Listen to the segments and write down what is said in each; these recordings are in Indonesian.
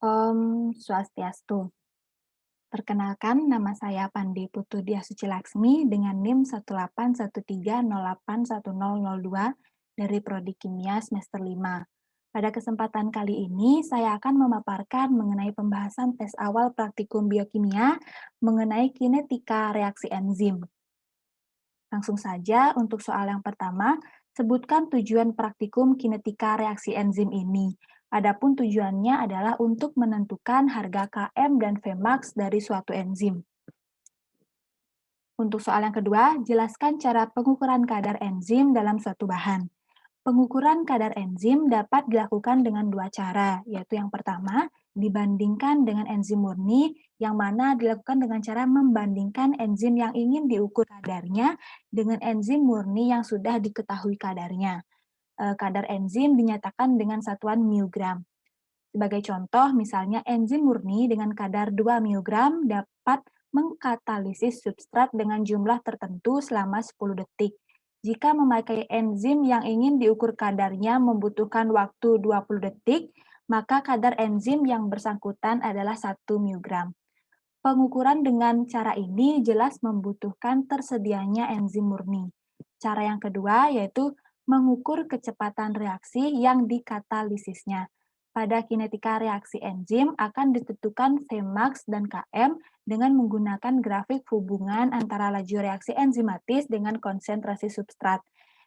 Swastiastu. Perkenalkan, nama saya Pandi Putudia Sucilaksmi dengan NIM 18130810002 dari Prodi Kimia semester 5. Pada kesempatan kali ini, saya akan memaparkan mengenai pembahasan tes awal praktikum biokimia mengenai kinetika reaksi enzim. Langsung saja untuk soal yang pertama, sebutkan tujuan praktikum kinetika reaksi enzim ini. Adapun tujuannya adalah untuk menentukan harga Km dan Vmax dari suatu enzim. Untuk soal yang kedua, jelaskan cara pengukuran kadar enzim dalam suatu bahan. Pengukuran kadar enzim dapat dilakukan dengan dua cara, yaitu yang pertama, dibandingkan dengan enzim murni, yang mana dilakukan dengan cara membandingkan enzim yang ingin diukur kadarnya dengan enzim murni yang sudah diketahui kadarnya. Kadar enzim dinyatakan dengan satuan mg. Sebagai contoh, misalnya enzim murni dengan kadar 2 mg dapat mengkatalisis substrat dengan jumlah tertentu selama 10 detik. Jika memakai enzim yang ingin diukur kadarnya membutuhkan waktu 20 detik, maka kadar enzim yang bersangkutan adalah 1 mg. Pengukuran dengan cara ini jelas membutuhkan tersedianya enzim murni. Cara yang kedua yaitu mengukur kecepatan reaksi yang dikatalisisnya. Pada kinetika reaksi enzim akan ditentukan Vmax dan Km dengan menggunakan grafik hubungan antara laju reaksi enzimatis dengan konsentrasi substrat,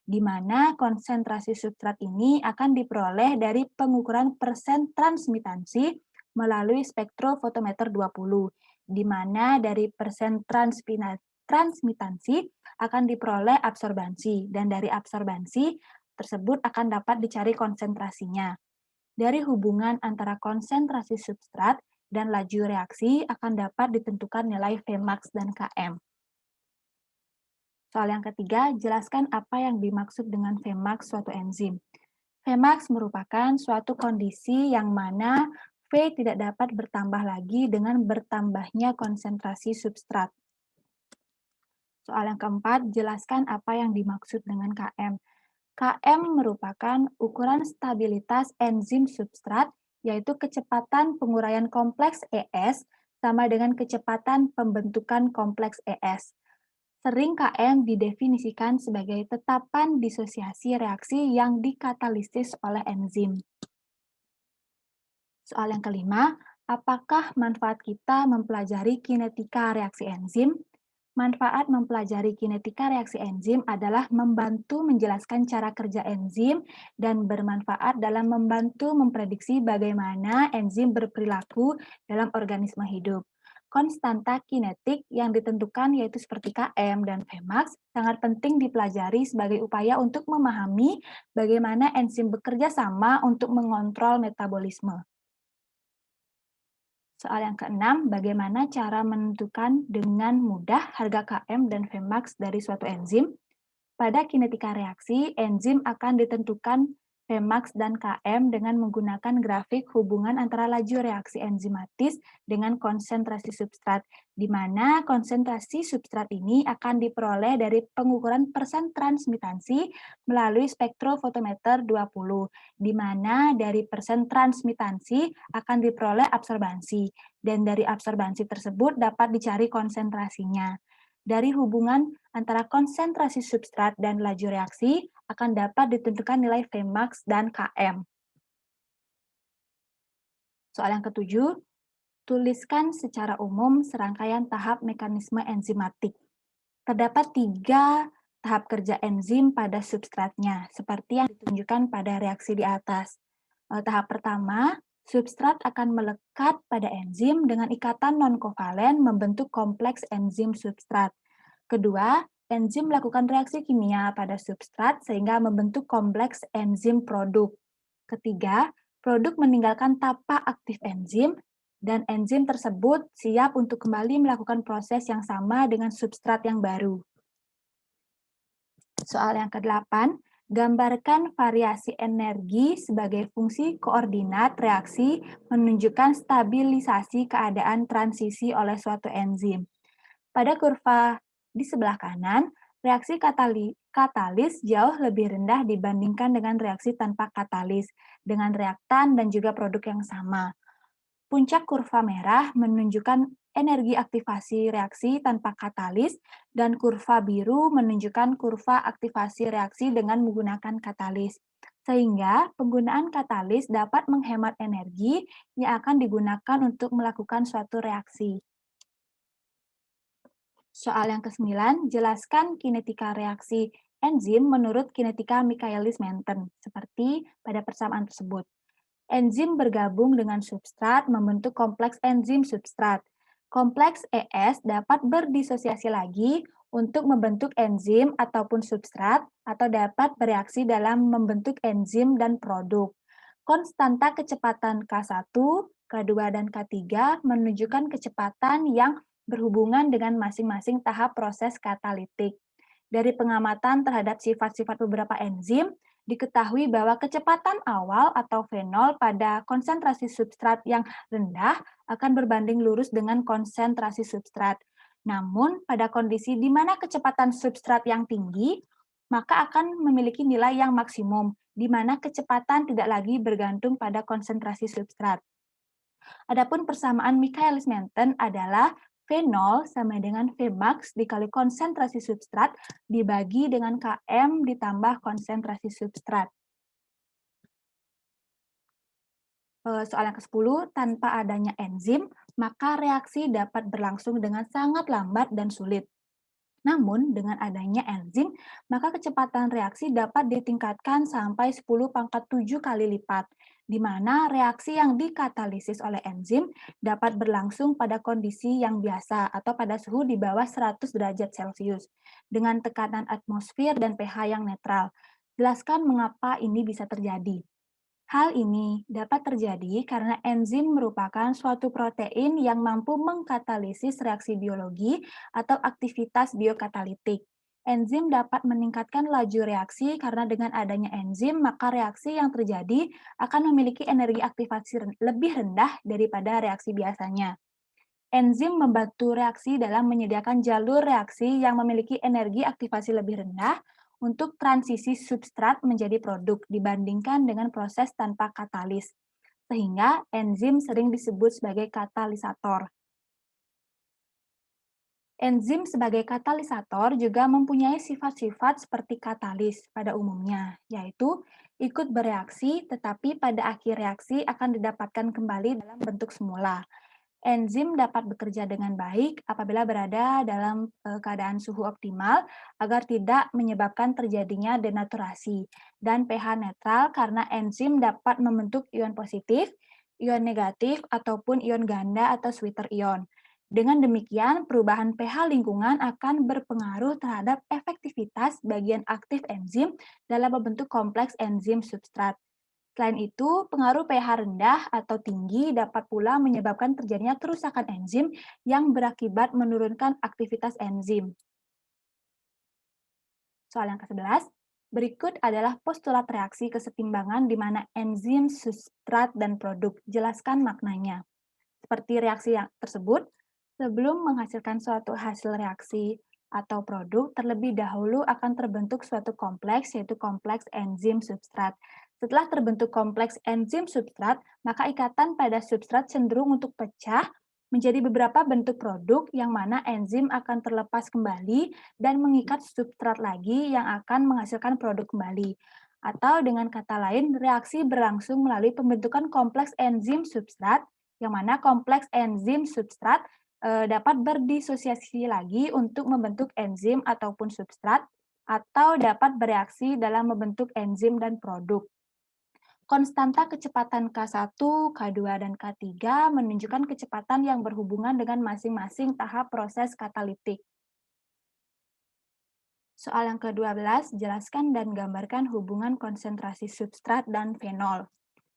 di mana konsentrasi substrat ini akan diperoleh dari pengukuran persen transmitansi melalui spektrofotometer 20, di mana dari persen transmitansi akan diperoleh absorbansi, dan dari absorbansi tersebut akan dapat dicari konsentrasinya. Dari hubungan antara konsentrasi substrat dan laju reaksi akan dapat ditentukan nilai Vmax dan Km. Soal yang ketiga, jelaskan apa yang dimaksud dengan Vmax suatu enzim. Vmax merupakan suatu kondisi yang mana V tidak dapat bertambah lagi dengan bertambahnya konsentrasi substrat. Soal yang keempat, jelaskan apa yang dimaksud dengan Km. Km merupakan ukuran stabilitas enzim substrat, yaitu kecepatan penguraian kompleks ES sama dengan kecepatan pembentukan kompleks ES. Sering Km didefinisikan sebagai tetapan disosiasi reaksi yang dikatalisis oleh enzim. Soal yang kelima, apakah manfaat kita mempelajari kinetika reaksi enzim? Manfaat mempelajari kinetika reaksi enzim adalah membantu menjelaskan cara kerja enzim dan bermanfaat dalam membantu memprediksi bagaimana enzim berperilaku dalam organisme hidup. Konstanta kinetik yang ditentukan yaitu seperti Km dan Vmax sangat penting dipelajari sebagai upaya untuk memahami bagaimana enzim bekerja sama untuk mengontrol metabolisme. Soal yang keenam, bagaimana cara menentukan dengan mudah harga Km dan Vmax dari suatu enzim? Pada kinetika reaksi, enzim akan ditentukan Vmax dan Km dengan menggunakan grafik hubungan antara laju reaksi enzimatis dengan konsentrasi substrat, di mana konsentrasi substrat ini akan diperoleh dari pengukuran persen transmitansi melalui spektrofotometer 20, di mana dari persen transmitansi akan diperoleh absorbansi, dan dari absorbansi tersebut dapat dicari konsentrasinya. Dari hubungan antara konsentrasi substrat dan laju reaksi akan dapat ditentukan nilai Vmax dan Km. Soal yang ketujuh, tuliskan secara umum serangkaian tahap mekanisme enzimatik. Terdapat 3 tahap kerja enzim pada substratnya, seperti yang ditunjukkan pada reaksi di atas. Tahap pertama, substrat akan melekat pada enzim dengan ikatan non-kovalen membentuk kompleks enzim substrat. Kedua, enzim melakukan reaksi kimia pada substrat sehingga membentuk kompleks enzim produk. Ketiga, produk meninggalkan tapak aktif enzim dan enzim tersebut siap untuk kembali melakukan proses yang sama dengan substrat yang baru. Soal yang ke-8, gambarkan variasi energi sebagai fungsi koordinat reaksi menunjukkan stabilisasi keadaan transisi oleh suatu enzim. Pada kurva di sebelah kanan, reaksi katalis jauh lebih rendah dibandingkan dengan reaksi tanpa katalis, dengan reaktan dan juga produk yang sama. Puncak kurva merah menunjukkan energi aktivasi reaksi tanpa katalis, dan kurva biru menunjukkan kurva aktivasi reaksi dengan menggunakan katalis. Sehingga penggunaan katalis dapat menghemat energi yang akan digunakan untuk melakukan suatu reaksi. Soal yang ke-9, jelaskan kinetika reaksi enzim menurut kinetika Michaelis-Menten, seperti pada persamaan tersebut. Enzim bergabung dengan substrat membentuk kompleks enzim substrat. Kompleks ES dapat berdisosiasi lagi untuk membentuk enzim ataupun substrat atau dapat bereaksi dalam membentuk enzim dan produk. Konstanta kecepatan K1, K2, dan K3 menunjukkan kecepatan yang berhubungan dengan masing-masing tahap proses katalitik. Dari pengamatan terhadap sifat-sifat beberapa enzim, diketahui bahwa kecepatan awal atau fenol pada konsentrasi substrat yang rendah akan berbanding lurus dengan konsentrasi substrat. Namun, pada kondisi di mana kecepatan substrat yang tinggi, maka akan memiliki nilai yang maksimum, di mana kecepatan tidak lagi bergantung pada konsentrasi substrat. Adapun persamaan Michaelis-Menten adalah V0 sama dengan Vmax dikali konsentrasi substrat dibagi dengan Km ditambah konsentrasi substrat. Soal yang ke-10, tanpa adanya enzim, maka reaksi dapat berlangsung dengan sangat lambat dan sulit. Namun, dengan adanya enzim, maka kecepatan reaksi dapat ditingkatkan sampai 10 pangkat 7 kali lipat, di mana reaksi yang dikatalisis oleh enzim dapat berlangsung pada kondisi yang biasa atau pada suhu di bawah 100 derajat Celcius, dengan tekanan atmosfer dan pH yang netral. Jelaskan mengapa ini bisa terjadi. Hal ini dapat terjadi karena enzim merupakan suatu protein yang mampu mengkatalisis reaksi biologi atau aktivitas biokatalitik. Enzim dapat meningkatkan laju reaksi karena dengan adanya enzim, maka reaksi yang terjadi akan memiliki energi aktivasi lebih rendah daripada reaksi biasanya. Enzim membantu reaksi dalam menyediakan jalur reaksi yang memiliki energi aktivasi lebih rendah untuk transisi substrat menjadi produk dibandingkan dengan proses tanpa katalis, sehingga enzim sering disebut sebagai katalisator. Enzim sebagai katalisator juga mempunyai sifat-sifat seperti katalis pada umumnya, yaitu ikut bereaksi tetapi pada akhir reaksi akan didapatkan kembali dalam bentuk semula. Enzim dapat bekerja dengan baik apabila berada dalam keadaan suhu optimal agar tidak menyebabkan terjadinya denaturasi dan pH netral karena enzim dapat membentuk ion positif, ion negatif, ataupun ion ganda atau sweeter ion. Dengan demikian, perubahan pH lingkungan akan berpengaruh terhadap efektivitas bagian aktif enzim dalam membentuk kompleks enzim substrat. Selain itu, pengaruh pH rendah atau tinggi dapat pula menyebabkan terjadinya kerusakan enzim yang berakibat menurunkan aktivitas enzim. Soal yang ke-11, berikut adalah postulat reaksi kesetimbangan di mana enzim, substrat, dan produk. Jelaskan maknanya. Seperti reaksi yang tersebut, sebelum menghasilkan suatu hasil reaksi atau produk, terlebih dahulu akan terbentuk suatu kompleks, yaitu kompleks enzim substrat. Setelah terbentuk kompleks enzim substrat, maka ikatan pada substrat cenderung untuk pecah menjadi beberapa bentuk produk yang mana enzim akan terlepas kembali dan mengikat substrat lagi yang akan menghasilkan produk kembali. Atau dengan kata lain, reaksi berlangsung melalui pembentukan kompleks enzim substrat yang mana kompleks enzim substrat dapat berdisosiasi lagi untuk membentuk enzim ataupun substrat, atau dapat bereaksi dalam membentuk enzim dan produk. Konstanta kecepatan K1, K2, dan K3 menunjukkan kecepatan yang berhubungan dengan masing-masing tahap proses katalitik. Soal yang ke-12, jelaskan dan gambarkan hubungan konsentrasi substrat dan fenol.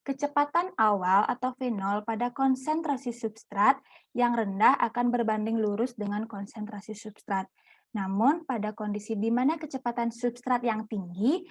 Kecepatan awal atau fenol pada konsentrasi substrat yang rendah akan berbanding lurus dengan konsentrasi substrat. Namun, pada kondisi di mana kecepatan substrat yang tinggi,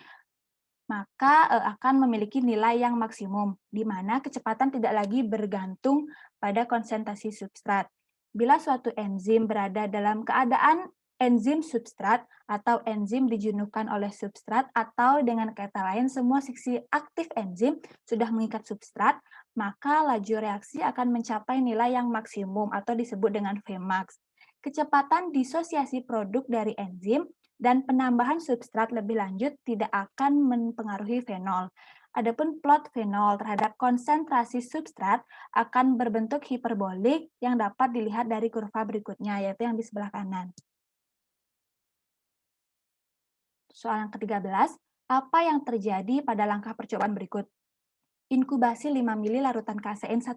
maka akan memiliki nilai yang maksimum, di mana kecepatan tidak lagi bergantung pada konsentrasi substrat. Bila suatu enzim berada dalam keadaan enzim substrat atau enzim dijenuhkan oleh substrat atau dengan kata lain semua sisi aktif enzim sudah mengikat substrat, maka laju reaksi akan mencapai nilai yang maksimum atau disebut dengan Vmax. Kecepatan disosiasi produk dari enzim dan penambahan substrat lebih lanjut tidak akan mempengaruhi fenol. Adapun plot fenol terhadap konsentrasi substrat akan berbentuk hiperbolik yang dapat dilihat dari kurva berikutnya, yaitu yang di sebelah kanan. Soal yang ke-13, apa yang terjadi pada langkah percobaan berikut? Inkubasi 5 mili larutan kasein 1%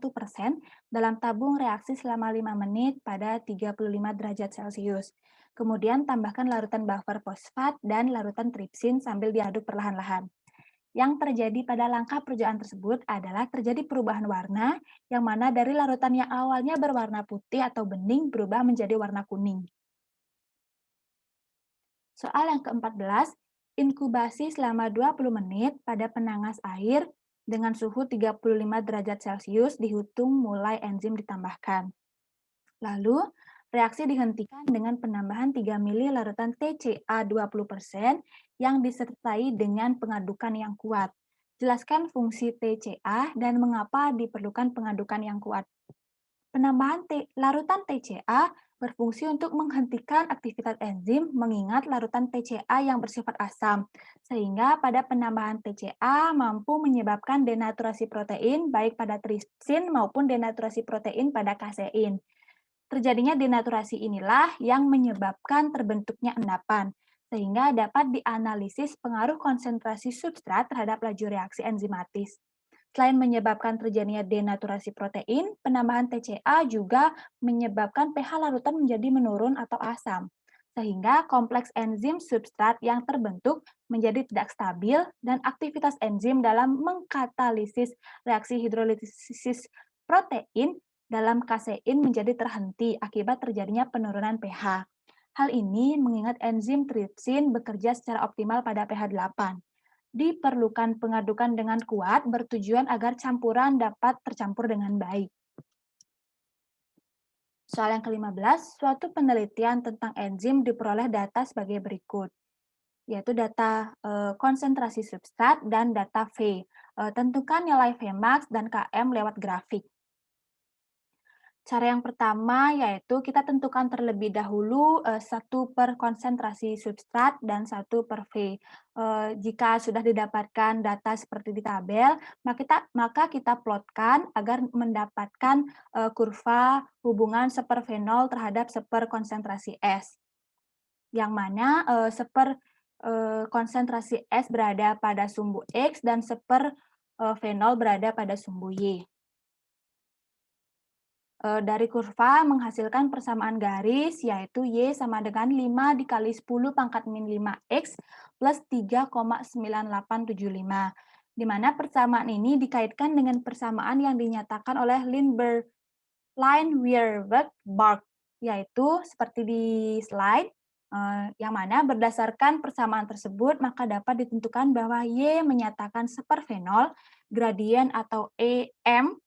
dalam tabung reaksi selama 5 menit pada 35 derajat Celcius. Kemudian tambahkan larutan buffer fosfat dan larutan tripsin sambil diaduk perlahan-lahan. Yang terjadi pada langkah percobaan tersebut adalah terjadi perubahan warna, yang mana dari larutan yang awalnya berwarna putih atau bening berubah menjadi warna kuning. Soal yang ke-14, inkubasi selama 20 menit pada penangas air dengan suhu 35 derajat Celcius dihitung mulai enzim ditambahkan. Lalu, reaksi dihentikan dengan penambahan 3 mili larutan TCA 20% yang disertai dengan pengadukan yang kuat. Jelaskan fungsi TCA dan mengapa diperlukan pengadukan yang kuat. Penambahan larutan TCA berfungsi untuk menghentikan aktivitas enzim mengingat larutan TCA yang bersifat asam, sehingga pada penambahan TCA mampu menyebabkan denaturasi protein baik pada tripsin maupun denaturasi protein pada kasein. Terjadinya denaturasi inilah yang menyebabkan terbentuknya endapan, sehingga dapat dianalisis pengaruh konsentrasi substrat terhadap laju reaksi enzimatis. Selain menyebabkan terjadinya denaturasi protein, penambahan TCA juga menyebabkan pH larutan menjadi menurun atau asam, sehingga kompleks enzim substrat yang terbentuk menjadi tidak stabil dan aktivitas enzim dalam mengkatalisis reaksi hidrolisis protein dalam kasein menjadi terhenti akibat terjadinya penurunan pH. Hal ini mengingat enzim tripsin bekerja secara optimal pada pH 8. Diperlukan pengadukan dengan kuat bertujuan agar campuran dapat tercampur dengan baik. Soal yang ke-15, suatu penelitian tentang enzim diperoleh data sebagai berikut, yaitu data konsentrasi substrat dan data V. Tentukan nilai Vmax dan Km lewat grafik. Cara yang pertama yaitu kita tentukan terlebih dahulu 1 per konsentrasi substrat dan 1 per V. Jika sudah didapatkan data seperti di tabel, maka kita plotkan agar mendapatkan kurva hubungan seperfenol terhadap seper konsentrasi S. Yang mana seper konsentrasi S berada pada sumbu X dan seper fenol berada pada sumbu Y. Dari kurva menghasilkan persamaan garis, yaitu Y sama dengan 5 dikali 10 pangkat min 5X plus 3,9875. Di mana persamaan ini dikaitkan dengan persamaan yang dinyatakan oleh Lindbergh, Weierberg, Bark, yaitu seperti di slide, yang mana berdasarkan persamaan tersebut, maka dapat ditentukan bahwa Y menyatakan seperfenol, gradien atau EM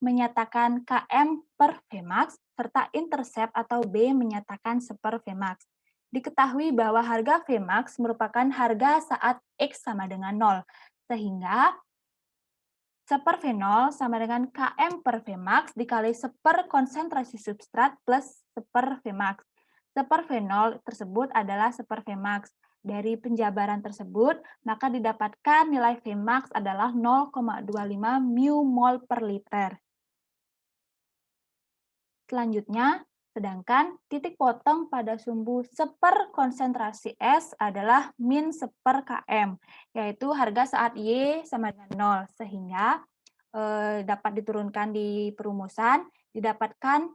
menyatakan Km per Vmax, serta intercept atau B menyatakan seper Vmax. Diketahui bahwa harga Vmax merupakan harga saat X sama dengan 0, sehingga seper fenol sama dengan Km per Vmax dikali seper konsentrasi substrat plus seper Vmax. Seper fenol tersebut adalah seper Vmax. Dari penjabaran tersebut, maka didapatkan nilai Vmax adalah 0,25 mu mol per liter. Selanjutnya, sedangkan titik potong pada sumbu seper konsentrasi S adalah min seper Km, yaitu harga saat Y sama dengan 0, sehingga dapat diturunkan di perumusan, didapatkan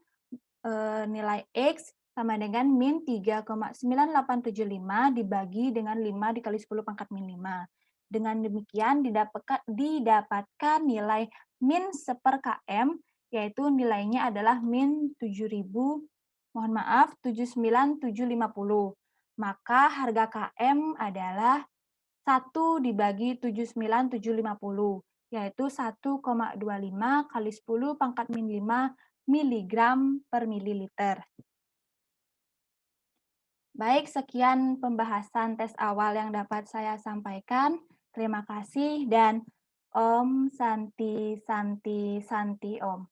nilai X sama dengan min 3,9875 dibagi dengan 5 dikali 10 pangkat min 5. Dengan demikian didapatkan nilai min seper Km, yaitu nilainya adalah min 79750. Maka harga Km adalah 1 dibagi 79750, yaitu 1,25 kali 10 pangkat min 5 miligram per mililiter. Baik, sekian pembahasan tes awal yang dapat saya sampaikan. Terima kasih dan Om Santi Santi Santi Om.